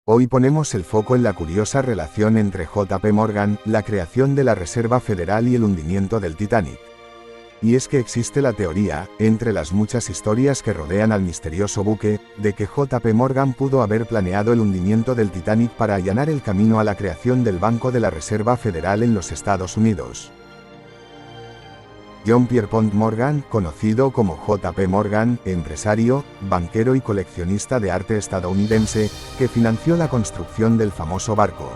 Hoy ponemos el foco en la curiosa relación entre J.P. Morgan, la creación de la Reserva Federal y el hundimiento del Titanic. Y es que existe la teoría, entre las muchas historias que rodean al misterioso buque, de que J.P. Morgan pudo haber planeado el hundimiento del Titanic para allanar el camino a la creación del Banco de la Reserva Federal en los Estados Unidos. John Pierpont Morgan, conocido como J.P. Morgan, empresario, banquero y coleccionista de arte estadounidense, que financió la construcción del famoso barco.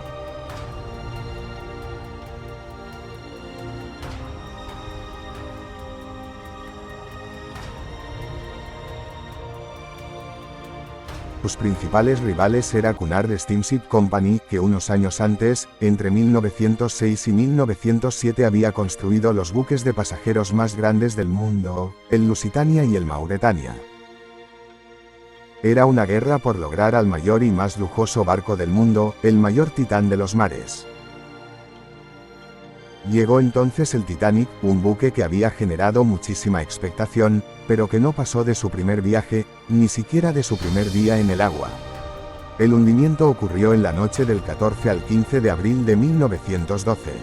Sus principales rivales era Cunard Steamship Company, que unos años antes, entre 1906 y 1907 había construido los buques de pasajeros más grandes del mundo, el Lusitania y el Mauretania. Era una guerra por lograr al mayor y más lujoso barco del mundo, el mayor titán de los mares. Llegó entonces el Titanic, un buque que había generado muchísima expectación, pero que no pasó de su primer viaje, ni siquiera de su primer día en el agua. El hundimiento ocurrió en la noche del 14 al 15 de abril de 1912.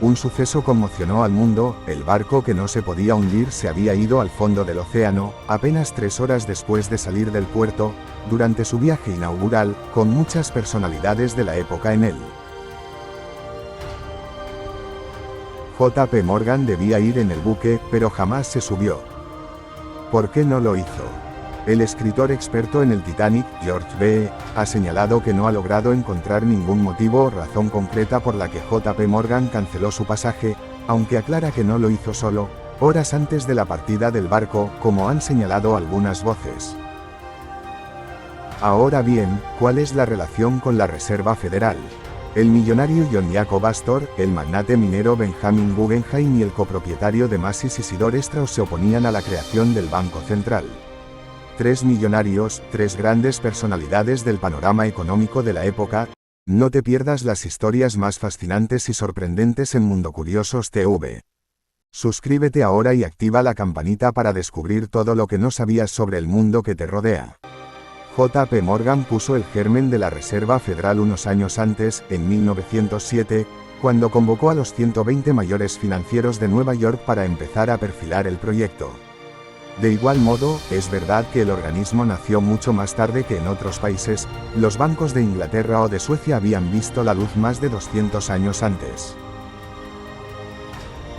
Un suceso conmocionó al mundo. El barco que no se podía hundir se había ido al fondo del océano, apenas 3 horas después de salir del puerto, durante su viaje inaugural, con muchas personalidades de la época en él. J.P. Morgan debía ir en el buque, pero jamás se subió. ¿Por qué no lo hizo? El escritor experto en el Titanic, George B., ha señalado que no ha logrado encontrar ningún motivo o razón concreta por la que J.P. Morgan canceló su pasaje, aunque aclara que no lo hizo solo, horas antes de la partida del barco, como han señalado algunas voces. Ahora bien, ¿cuál es la relación con la Reserva Federal? El millonario John Jacob Astor, el magnate minero Benjamin Guggenheim y el copropietario de Macy's Isidore Straus se oponían a la creación del Banco Central. 3 millonarios, 3 grandes personalidades del panorama económico de la época. No te pierdas las historias más fascinantes y sorprendentes en Mundo Curiosos TV. Suscríbete ahora y activa la campanita para descubrir todo lo que no sabías sobre el mundo que te rodea. J.P. Morgan puso el germen de la Reserva Federal unos años antes, en 1907, cuando convocó a los 120 mayores financieros de Nueva York para empezar a perfilar el proyecto. De igual modo, es verdad que el organismo nació mucho más tarde que en otros países. Los bancos de Inglaterra o de Suecia habían visto la luz más de 200 años antes.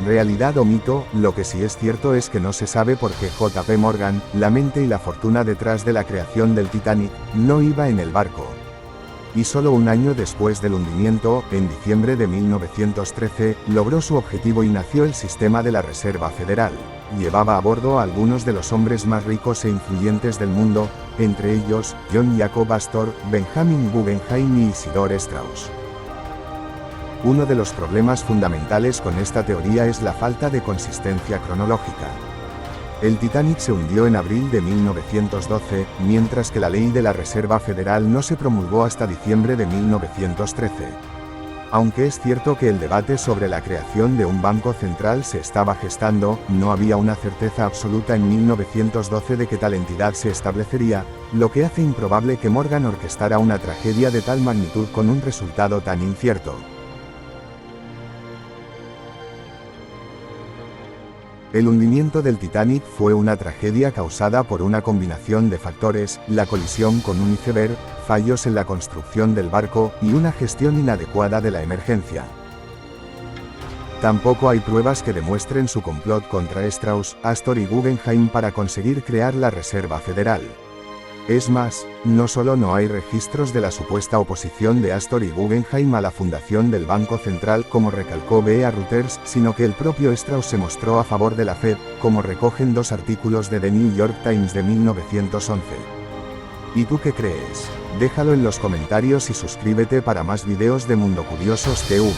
Realidad o mito, lo que sí es cierto es que no se sabe por qué J.P. Morgan, la mente y la fortuna detrás de la creación del Titanic, no iba en el barco. Y solo un año después del hundimiento, en diciembre de 1913, logró su objetivo y nació el sistema de la Reserva Federal. Llevaba a bordo a algunos de los hombres más ricos e influyentes del mundo, entre ellos, John Jacob Astor, Benjamin Guggenheim y Isidore Straus. Uno de los problemas fundamentales con esta teoría es la falta de consistencia cronológica. El Titanic se hundió en abril de 1912, mientras que la ley de la Reserva Federal no se promulgó hasta diciembre de 1913. Aunque es cierto que el debate sobre la creación de un banco central se estaba gestando, no había una certeza absoluta en 1912 de que tal entidad se establecería, lo que hace improbable que Morgan orquestara una tragedia de tal magnitud con un resultado tan incierto. El hundimiento del Titanic fue una tragedia causada por una combinación de factores: la colisión con un iceberg, fallos en la construcción del barco, y una gestión inadecuada de la emergencia. Tampoco hay pruebas que demuestren su complot contra Straus, Astor y Guggenheim para conseguir crear la Reserva Federal. Es más, no solo no hay registros de la supuesta oposición de Astor y Guggenheim a la fundación del Banco Central, como recalcó B. A. Reuters, sino que el propio Straus se mostró a favor de la Fed, como recogen 2 artículos de The New York Times de 1911. ¿Y tú qué crees? Déjalo en los comentarios y suscríbete para más videos de Mundo Curiosos TV.